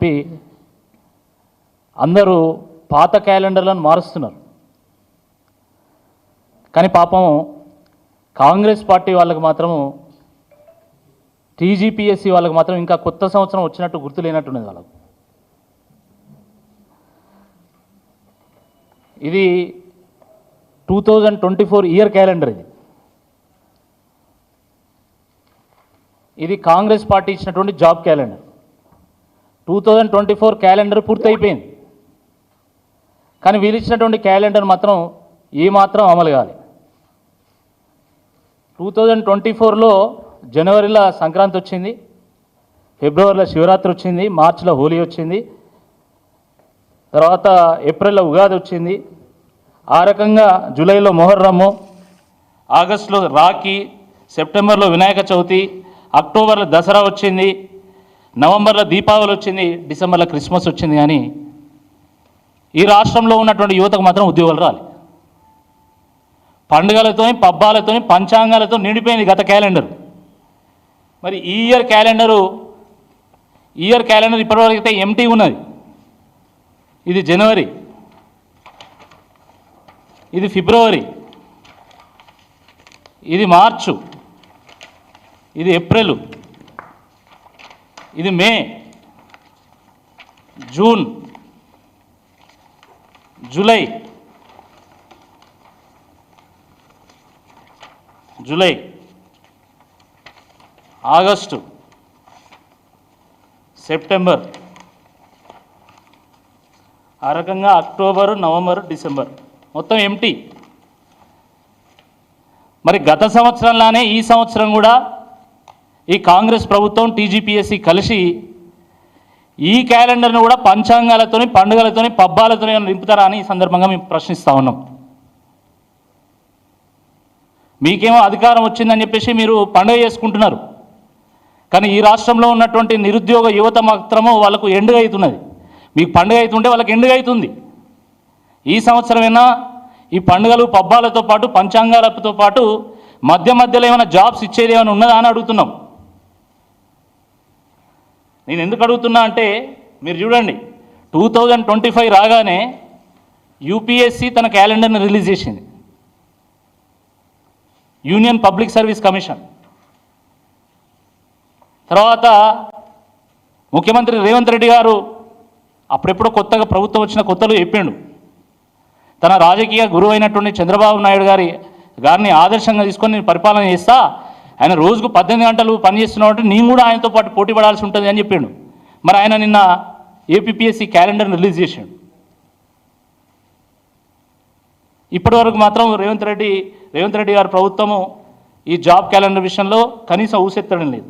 చెప్పి అందరూ పాత క్యాలెండర్లను మారుస్తున్నారు. కానీ పాపం కాంగ్రెస్ పార్టీ వాళ్ళకి మాత్రము టీజీపీఎస్సీ వాళ్ళకి మాత్రం ఇంకా కొత్త సంవత్సరం వచ్చినట్టు గుర్తు లేనట్టున్నది వాళ్ళకు. ఇది 2024 ఇయర్ క్యాలెండర్. ఇది కాంగ్రెస్ పార్టీ ఇచ్చినటువంటి జాబ్ క్యాలెండర్. 2024 క్యాలెండర్ పూర్తయిపోయింది. కానీ వీళ్ళు ఇచ్చినటువంటి క్యాలెండర్ మాత్రం ఏమాత్రం అమలు కావాలి. 2024లో జనవరిలో సంక్రాంతి వచ్చింది, ఫిబ్రవరిలో శివరాత్రి వచ్చింది, మార్చిలో హోలీ వచ్చింది, తర్వాత ఏప్రిల్లో ఉగాది వచ్చింది, ఆ రకంగా జూలైలో మొహర్రము, ఆగస్టులో రాఖీ, సెప్టెంబర్లో వినాయక చవితి, అక్టోబర్లో దసరా వచ్చింది, నవంబర్లో దీపావళి వచ్చింది, డిసెంబర్లో క్రిస్మస్ వచ్చింది. కానీ ఈ రాష్ట్రంలో ఉన్నటువంటి యువతకు మాత్రం ఉద్యోగాలు రాలి. పండుగలతో పబ్బాలతో పంచాంగాలతో నిండిపోయింది గత క్యాలెండర్. మరి ఈ ఇయర్ క్యాలెండర్ ఇప్పటివరకు అయితే ఎంటీ ఉన్నది. ఇది జనవరి, ఇది ఫిబ్రవరి, ఇది మార్చు, ఇది ఏప్రిల్, ఇది మే, జూన్, జూలై, ఆగస్టు, సెప్టెంబర్, ఆ రకంగా అక్టోబరు, నవంబరు, డిసెంబర్ మొత్తం ఎంటీ. మరి గత సంవత్సరంలానే ఈ సంవత్సరం కూడా ఈ కాంగ్రెస్ ప్రభుత్వం టీజీపీఎస్సీ కలిసి ఈ క్యాలెండర్ను కూడా పంచాంగాలతోని పండుగలతోని పబ్బాలతోని నింపుతారా అని ఈ సందర్భంగా మేము ప్రశ్నిస్తూ ఉన్నాం. మీకేమో అధికారం వచ్చిందని చెప్పేసి మీరు పండుగ చేసుకుంటున్నారు. కానీ ఈ రాష్ట్రంలో ఉన్నటువంటి నిరుద్యోగ యువత మాత్రము వాళ్ళకు ఎండుగా అవుతున్నది. మీకు పండుగ అవుతుంటే వాళ్ళకి ఎండుగా అవుతుంది. ఈ సంవత్సరమైనా ఈ పండుగలు పబ్బాలతో పాటు పంచాంగాలతో పాటు మధ్యలో ఏమైనా జాబ్స్ ఇచ్చేది ఏమైనా ఉన్నదా అని అడుగుతున్నాం. నేను ఎందుకు అడుగుతున్నా అంటే మీరు చూడండి, 2025 రాగానే యూపీఎస్సీ తన క్యాలెండర్ని రిలీజ్ చేసింది. యూనియన్ పబ్లిక్ సర్వీస్ కమిషన్ తర్వాత ముఖ్యమంత్రి రేవంత్ రెడ్డి గారు అప్పుడెప్పుడో కొత్తగా ప్రభుత్వం వచ్చిన కొత్తలో చెప్పిండు, తన రాజకీయ గురువు అయినటువంటి చంద్రబాబు నాయుడు గారిని ఆదర్శంగా తీసుకొని నేను పరిపాలన చేస్తా, ఆయన రోజుకు 18 గంటలు పనిచేస్తున్నావు అంటే నేను కూడా ఆయనతో పాటు పోటీ పడాల్సి ఉంటుంది అని చెప్పిండు. మరి ఆయన నిన్న ఏపీఎస్సీ క్యాలెండర్ని రిలీజ్ చేసిండు. ఇప్పటి వరకు మాత్రం రేవంత్ రెడ్డి గారి ప్రభుత్వము ఈ జాబ్ క్యాలెండర్ విషయంలో కనీసం ఊసెత్తడం లేదు.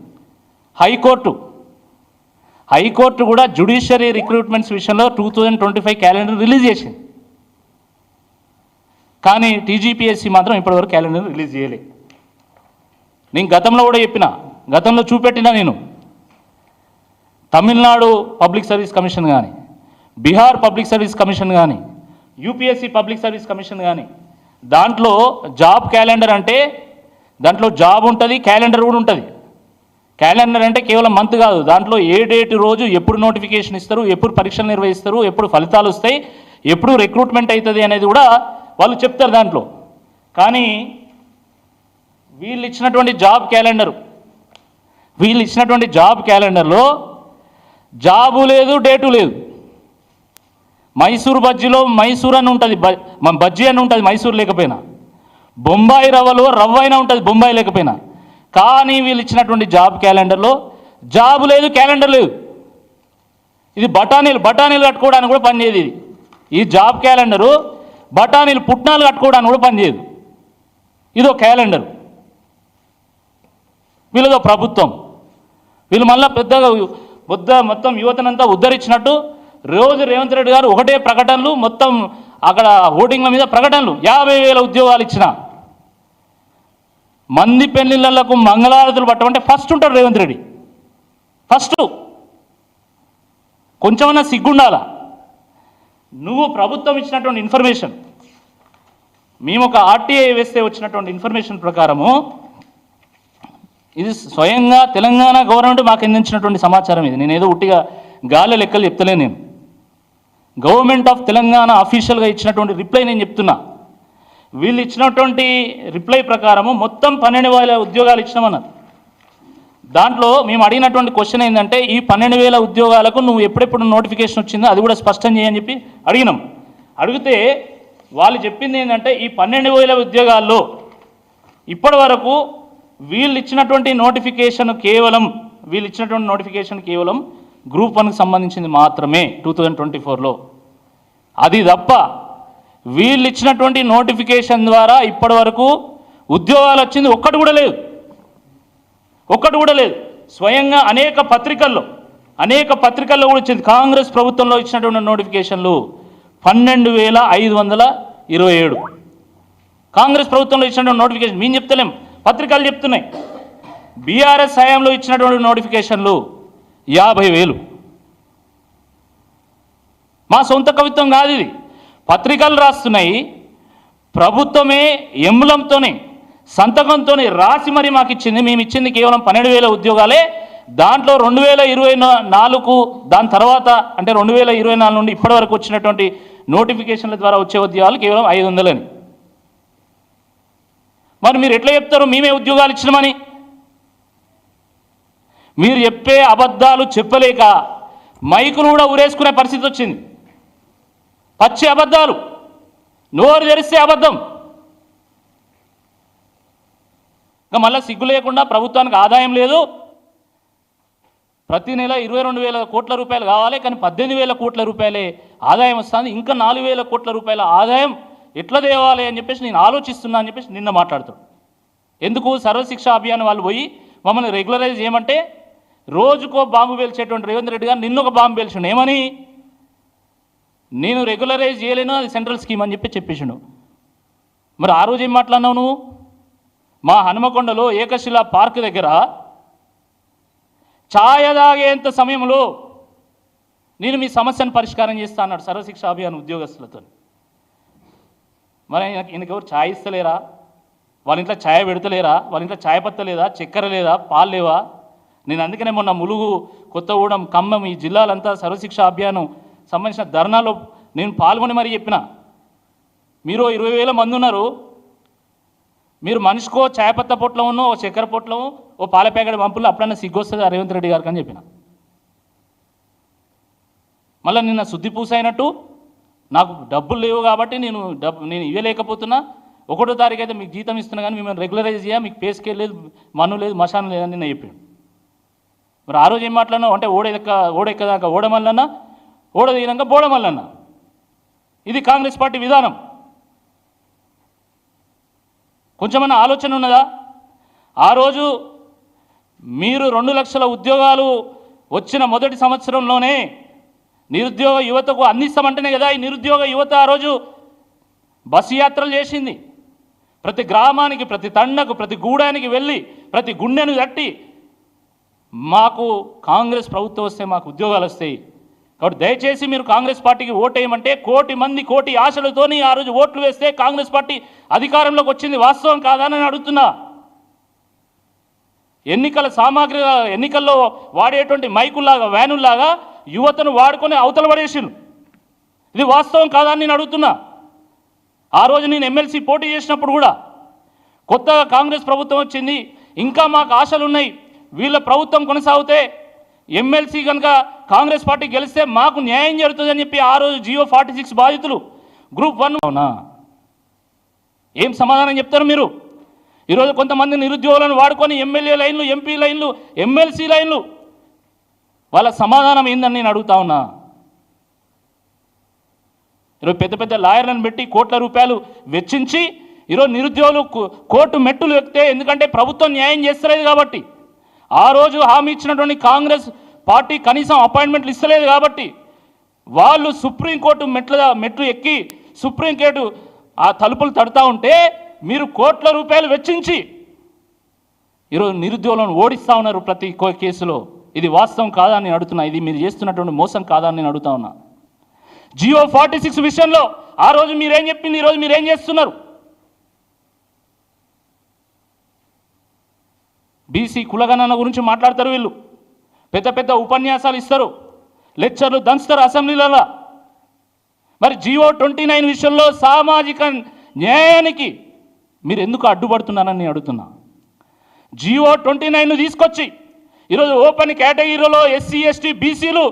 హైకోర్టు కూడా జ్యుడిషియరీ రిక్రూట్మెంట్స్ విషయంలో 2025 క్యాలెండర్ రిలీజ్ చేసింది. కానీ టీజీపీఎస్సీ మాత్రం ఇప్పటివరకు క్యాలెండర్ రిలీజ్ చేయలేదు. నేను గతంలో కూడా గతంలో చూపెట్టినా నేను తమిళనాడు పబ్లిక్ సర్వీస్ కమిషన్ కానీ, బీహార్ పబ్లిక్ సర్వీస్ కమిషన్ కానీ, యూపీఎస్సీ పబ్లిక్ సర్వీస్ కమిషన్ కానీ దాంట్లో జాబ్ క్యాలెండర్ అంటే దాంట్లో జాబ్ ఉంటుంది, క్యాలెండర్ కూడా ఉంటుంది. క్యాలెండర్ అంటే కేవలం మంత్ కాదు, దాంట్లో ఏ డేట్ రోజు ఎప్పుడు నోటిఫికేషన్ ఇస్తారు, ఎప్పుడు పరీక్షలు నిర్వహిస్తారు, ఎప్పుడు ఫలితాలు వస్తాయి, ఎప్పుడు రిక్రూట్మెంట్ అవుతుంది అనేది కూడా వాళ్ళు చెప్తారు దాంట్లో. కానీ వీళ్ళు ఇచ్చినటువంటి జాబ్ క్యాలెండర్లో జాబు లేదు, డేటు లేదు. మైసూర్ బజ్జీలో మైసూర్ అని ఉంటుంది, బజ్జీ అని ఉంటుంది మైసూర్ లేకపోయినా, బొంబాయి రవ్వలో రవ్వ అయినా ఉంటుంది బొంబాయి లేకపోయినా. కానీ వీళ్ళు ఇచ్చినటువంటి జాబ్ క్యాలెండర్లో జాబు లేదు, క్యాలెండర్ లేదు. ఇది బఠానీలు కట్టుకోవడానికి కూడా పనిచేయదు. ఈ జాబ్ క్యాలెండరు బఠానీలు పుట్నాలు కట్టుకోవడానికి కూడా పనిచేయదు. ఇదో క్యాలెండర్, వీళ్ళదో ప్రభుత్వం. వీళ్ళు మళ్ళీ పెద్దగా మొత్తం యువతనంతా ఉద్ధరించినట్టు రోజు రేవంత్ రెడ్డి గారు ఒకటే ప్రకటనలు, మొత్తం అక్కడ ఓటింగ్ల మీద ప్రకటనలు. 50,000 ఉద్యోగాలు ఇచ్చిన, మంది పెళ్లిళ్లకు మంగళారతులు పట్టమంటే ఫస్ట్ ఉంటాడు రేవంత్ రెడ్డి. ఫస్ట్ కొంచెమన్నా సిగ్గుండాలా. నువ్వు ప్రభుత్వం ఇచ్చినటువంటి ఇన్ఫర్మేషన్, మేము ఒక ఆర్టీఐ వేస్తే వచ్చినటువంటి ఇన్ఫర్మేషన్ ప్రకారము, ఇది స్వయంగా తెలంగాణ గవర్నమెంట్ మాకు అందించినటువంటి సమాచారం. ఇది నేనేదో ఉట్టిగా గాలి లెక్కలు చెప్తలే నేను. గవర్నమెంట్ ఆఫ్ తెలంగాణ అఫీషియల్గా ఇచ్చినటువంటి రిప్లై నేను చెప్తున్నా. వీళ్ళు ఇచ్చినటువంటి రిప్లై ప్రకారము మొత్తం 12,000 ఉద్యోగాలు ఇచ్చినామన్నారు. దాంట్లో మేము అడిగినటువంటి క్వశ్చన్ ఏంటంటే, ఈ 12,000 ఉద్యోగాలకు నువ్వు ఎప్పుడెప్పుడు నోటిఫికేషన్ వచ్చిందో అది కూడా స్పష్టం చేయని చెప్పి అడిగినాం. అడిగితే వాళ్ళు చెప్పింది ఏంటంటే, ఈ 12,000 ఉద్యోగాల్లో ఇప్పటి వరకు వీళ్ళు ఇచ్చినటువంటి నోటిఫికేషన్ కేవలం గ్రూప్ 1కి సంబంధించింది మాత్రమే 2024లో. అది తప్ప వీళ్ళు ఇచ్చినటువంటి నోటిఫికేషన్ ద్వారా ఇప్పటి వరకు ఉద్యోగాలు వచ్చింది ఒక్కటి కూడా లేదు. స్వయంగా అనేక పత్రికల్లో కూడా వచ్చింది. కాంగ్రెస్ ప్రభుత్వంలో ఇచ్చినటువంటి నోటిఫికేషన్లు 12,527. కాంగ్రెస్ ప్రభుత్వంలో ఇచ్చినటువంటి నోటిఫికేషన్ మేము చెప్తలేం, పత్రికలు చెప్తున్నాయి. బీఆర్ఎస్ హయాంలో ఇచ్చినటువంటి నోటిఫికేషన్లు 50,000. మా సొంత కవిత్వం కాదు ఇది, పత్రికలు రాస్తున్నాయి. ప్రభుత్వమే ఎంబులంతోనే సంతకంతోనే రాసి మరి మాకు ఇచ్చింది. మేము ఇచ్చింది కేవలం 12,000 ఉద్యోగాలే. దాంట్లో 2024 దాని తర్వాత అంటే 2024 నుండి ఇప్పటి వరకు వచ్చినటువంటి నోటిఫికేషన్ల ద్వారా వచ్చే ఉద్యోగాలు కేవలం 500 అని. మరి మీరు ఎట్లా చెప్తారు మేమే ఉద్యోగాలు ఇచ్చినామని? మీరు చెప్పే అబద్ధాలు చెప్పలేక మైకును కూడా ఉరేసుకునే పరిస్థితి వచ్చింది. పచ్చి అబద్ధాలు, నోరు తెరిస్తే అబద్ధం. ఇంకా మళ్ళీ సిగ్గు లేకుండా ప్రభుత్వానికి ఆదాయం లేదు, ప్రతి నెల 22,000 కోట్ల రూపాయలు కావాలి, కానీ 18,000 కోట్ల రూపాయలే ఆదాయం వస్తుంది. ఇంకా 4,000 కోట్ల రూపాయల ఆదాయం ఎట్లా తేవాలి అని చెప్పేసి నేను ఆలోచిస్తున్నా అని చెప్పేసి నిన్న మాట్లాడుతాడు. ఎందుకు సర్వశిక్ష అభియాన్ వాళ్ళు పోయి మమ్మల్ని రెగ్యులరైజ్ చేయమంటే రోజుకో బాంబు పేల్చేటువంటి రేవంత్ రెడ్డి గారు నిన్న ఒక బాంబు పేల్చిండు. ఏమని? నేను రెగ్యులరైజ్ చేయలేను, అది సెంట్రల్ స్కీమ్ అని చెప్పేసిండు. మరి ఆ రోజు ఏం మాట్లాడినావు నువ్వు? మా హనుమకొండలో ఏకశిలా పార్క్ దగ్గర ఛాయ తాగేంత సమయంలో నేను మీ సమస్యను పరిష్కారం చేస్తా అన్నాడు సర్వశిక్ష అభియాన్ ఉద్యోగస్తులతో. మరి ఈయనకి ఎవరు ఛాయ్ ఇస్తలేరా? వాళ్ళ ఇంట్లో ఛాయ్ పెడతలేరా? వాళ్ళ ఇంట్లో ఛాయ్ పత్త లేదా? చక్కెర లేదా? పాలు లేవా? నేను అందుకనే మొన్న ములుగు, కొత్తగూడెం, ఖమ్మం ఈ జిల్లాలంతా సర్వశిక్ష అభియాన్ సంబంధించిన ధర్నాలో నేను పాల్గొని మరీ చెప్పిన. మీరు 20,000 మంది ఉన్నారు, మీరు మనిషికో ఛాయపత్త పొట్లం ఉన్నో, ఓ చక్కెర పొట్లం, ఓ పాల ప్యాకెట్ పంపులు అప్పుడన్నా సిగ్గొస్తుంది రేవంత్ రెడ్డి గారికి అని చెప్పిన. మళ్ళీ నిన్న శుద్ధి పూస అయినట్టు నాకు డబ్బులు లేవు కాబట్టి నేను ఇవ్వలేకపోతున్నా, 1వ తారీఖు అయితే మీకు జీతం ఇస్తున్నా కానీ మిమ్మల్ని రెగ్యులరైజ్ చేయ, మీకు పే స్కేల్ లేదు, మన్ను లేదు, మశానం లేదని నిన్న చెప్పాడు. మరి ఆ రోజు ఏం మాట్లాడినావు అంటే ఓడెక్కదాకా ఓడమల్లన్నా, ఓడ దిగినాక బోడమల్లన్నా. ఇది కాంగ్రెస్ పార్టీ విధానం. కొంచెమన్నా ఆలోచన ఉన్నదా? ఆ రోజు మీరు 2 లక్షల ఉద్యోగాలు వచ్చిన మొదటి సంవత్సరంలోనే నిరుద్యోగ యువతకు అందిస్తామంటేనే కదా ఈ నిరుద్యోగ యువత ఆ రోజు బస్సు యాత్రలు చేసింది. ప్రతి గ్రామానికి, ప్రతి తండకు, ప్రతి గూడానికి వెళ్ళి ప్రతి గుండెను తట్టి మాకు కాంగ్రెస్ ప్రభుత్వం వస్తే మాకు ఉద్యోగాలు వస్తాయి, కాబట్టి దయచేసి మీరు కాంగ్రెస్ పార్టీకి ఓటేయమంటే 1,000,000 మంది 1,000,000 ఆశలతోని ఆ రోజు ఓట్లు వేస్తే కాంగ్రెస్ పార్టీ అధికారంలోకి వచ్చింది. వాస్తవం కాదని అడుగుతున్నా. ఎన్నికల్లో వాడేటువంటి మైకుల్లాగా, వ్యానుల్లాగా యువతను వాడుకొని అవతల పడేసిండు. ఇది వాస్తవం కాదని నేను అడుగుతున్నా. ఆ రోజు నేను ఎమ్మెల్సీ పోటీ చేసినప్పుడు కూడా కొత్తగా కాంగ్రెస్ ప్రభుత్వం వచ్చింది, ఇంకా మాకు ఆశలు ఉన్నాయి, వీళ్ళ ప్రభుత్వం కొనసాగితే ఎమ్మెల్సీ కనుక కాంగ్రెస్ పార్టీ గెలిస్తే మాకు న్యాయం జరుగుతుందని చెప్పి ఆ రోజు జియో 46 బాధితులు గ్రూప్ 1 అవునా? ఏం సమాధానం చెప్తారు మీరు? ఈరోజు కొంతమంది నిరుద్యోగులను వాడుకొని ఎమ్మెల్యే లైన్లు, ఎంపీ లైన్లు, ఎమ్మెల్సీ లైన్లు, వాళ్ళ సమాధానం ఏందని నేను అడుగుతా ఉన్నా. ఈరోజు పెద్ద పెద్ద లాయర్లను పెట్టి కోట్ల రూపాయలు వెచ్చించి ఈరోజు నిరుద్యోగులు కోర్టు మెట్టులు ఎక్కితే, ఎందుకంటే ప్రభుత్వం న్యాయం చేస్తలేదు కాబట్టి, ఆ రోజు హామీ ఇచ్చినటువంటి కాంగ్రెస్ పార్టీ కనీసం అపాయింట్మెంట్లు ఇస్తలేదు కాబట్టి వాళ్ళు సుప్రీంకోర్టు మెట్లు ఎక్కి సుప్రీంకోర్టు ఆ తలుపులు తడుతూ ఉంటే మీరు కోట్ల రూపాయలు వెచ్చించి ఈరోజు నిరుద్యోగులను ఓడిస్తూ ఉన్నారు ప్రతి కేసులో. ఇది వాస్తవం కాదా అని నేను అడుగుతున్నా. ఇది మీరు చేస్తున్నటువంటి మోసం కాదా అని నేను అడుగుతా ఉన్నా. జియో 46 విషయంలో ఆ రోజు మీరేం చెప్పింది, ఈరోజు మీరేం చేస్తున్నారు? బీసీ కులగణన గురించి మాట్లాడతారు వీళ్ళు, పెద్ద పెద్ద ఉపన్యాసాలు ఇస్తారు. లెక్చర్లు దంచుతారు అసెంబ్లీలలో. మరి జియో 29 విషయంలో సామాజిక న్యాయానికి మీరు ఎందుకు అడ్డుపడుతున్నారని నేను అడుగుతున్నా. జియో 29ను తీసుకొచ్చి ఈరోజు ఓపెన్ కేటగిరీలో ఎస్సీ ఎస్టీ బీసీలు